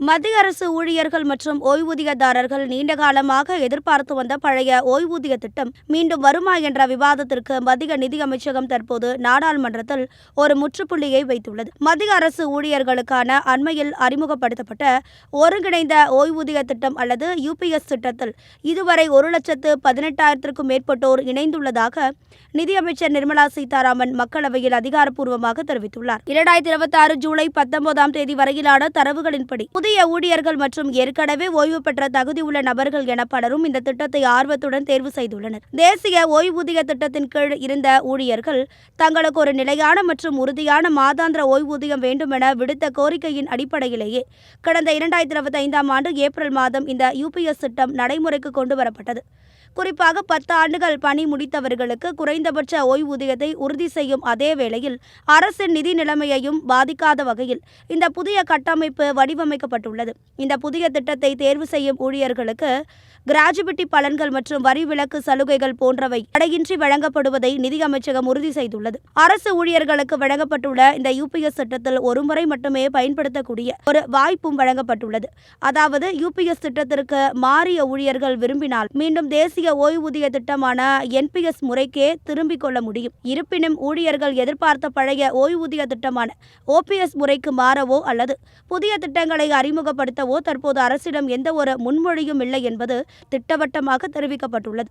மத்திய அரசு ஊழியர்கள் மற்றும் ஓய்வூதியதாரர்கள் நீண்ட காலமாக எதிர்பார்த்து வந்த பழைய ஓய்வூதிய திட்டம் மீண்டும் வருமா என்ற விவாதத்திற்கு மத்திய நிதியமைச்சகம் தற்போது நாடாளுமன்றத்தில் ஒரு முற்றுப்புள்ளியை வைத்துள்ளது. மத்திய அரசு ஊழியர்களுக்கான அண்மையில் அறிமுகப்படுத்தப்பட்ட ஒருங்கிணைந்த ஓய்வூதிய திட்டம் அல்லது யூபிஎஸ் திட்டத்தில் இதுவரை 1,18,000 மேற்பட்டோர் இணைந்துள்ளதாக நிதியமைச்சர் நிர்மலா சீதாராமன் மக்களவையில் அதிகாரப்பூர்வமாக தெரிவித்துள்ளார். 2026 ஜூலை 19 வரையிலான தரவுகளின்படி புதிய ஊழியர்கள் மற்றும் ஏற்கனவே ஓய்வு பெற்ற தகுதியுள்ள நபர்கள் என பலரும் இந்த திட்டத்தை ஆர்வத்துடன் தேர்வு செய்துள்ளனர். தேசிய ஓய்வூதிய திட்டத்தின் கீழ் இருந்த ஊழியர்கள் தங்களுக்கு ஒரு நிலையான மற்றும் உறுதியான மாதாந்திர ஓய்வூதியம் வேண்டும் என விடுத்த கோரிக்கையின் அடிப்படையிலேயே கடந்த 2025 ஆண்டு ஏப்ரல் மாதம் இந்த யூபிஎஸ் திட்டம் நடைமுறைக்கு கொண்டு வரப்பட்டது. குறிப்பாக 10 ஆண்டுகள் பணி முடித்தவர்களுக்கு குறைந்தபட்ச ஓய்வூதியத்தை உறுதி செய்யும் அதே வேளையில் அரசின் நிதி நிலைமையையும் பாதிக்காத வகையில் இந்த புதிய கட்டமைப்பு வடிவமைக்கப்பட்டுள்ளது. இந்த புதிய திட்டத்தை தேர்வு செய்யும் ஊழியர்களுக்கு கிராஜுவிட்டி பலன்கள் மற்றும் வரி விலக்கு சலுகைகள் போன்றவை தடையின்றி வழங்கப்படுவதை நிதியமைச்சகம் உறுதி செய்துள்ளது. அரசு ஊழியர்களுக்கு வழங்கப்பட்டுள்ள இந்த யூபிஎஸ் திட்டத்தில் ஒருமுறை மட்டுமே பயன்படுத்தக்கூடிய ஒரு வாய்ப்பும் வழங்கப்பட்டுள்ளது. அதாவது யூபிஎஸ் திட்டத்திற்கு மாறிய ஊழியர்கள் விரும்பினால் மீண்டும் தேசிய ஓய்வூதிய திட்டமான என்பிஎஸ் முறைக்கே திரும்பிக் கொள்ள முடியும். இருப்பினும் ஊழியர்கள் எதிர்பார்த்த பழைய ஓய்வூதிய திட்டமான ஓபிஎஸ் முறைக்கு மாறவோ அல்லது புதிய திட்டங்களை அறிமுகப்படுத்தவோ தற்போது அரசிடம் எந்த ஒரு முன்மொழியும் இல்லை என்பது திட்டவட்டமாக தெரிவிக்கப்பட்டுள்ளது.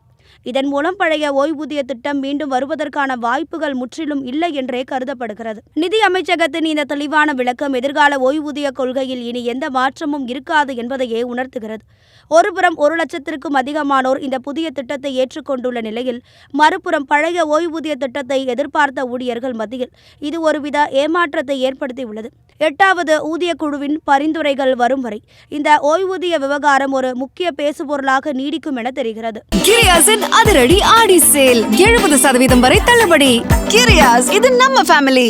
இதன் மூலம் பழைய ஓய்வூதிய திட்டம் மீண்டும் வருவதற்கான வாய்ப்புகள் முற்றிலும் இல்லை என்றே கருதப்படுகிறது. நிதி அமைச்சகத்தின் இந்த தெளிவான விளக்கம் எதிர்கால ஓய்வூதிய கொள்கையில் இனி எந்த மாற்றமும் இருக்காது என்பதையே உணர்த்துகிறது. ஒருபுறம் 1,00,000க்கும் அதிகமானோர் இந்த புதிய திட்டத்தை ஏற்றுக்கொண்டுள்ள நிலையில், மறுபுறம் பழைய ஓய்வூதிய திட்டத்தை எதிர்பார்த்த ஊழியர்கள் மத்தியில் இது ஒருவித ஏமாற்றத்தை ஏற்படுத்தியுள்ளது. 8வது ஊதிய குழுவின் பரிந்துரைகள் வரும் வரை இந்த ஓய்வூதிய விவகாரம் ஒரு முக்கிய பேசுபொருளாக நீடிக்கும் என தெரிகிறது. கிரியாஸின் அதிரடி ஆடி சேல் 70% வரை தள்ளுபடி. கிரியாஸ், இது நம்ம ஃபேமிலி.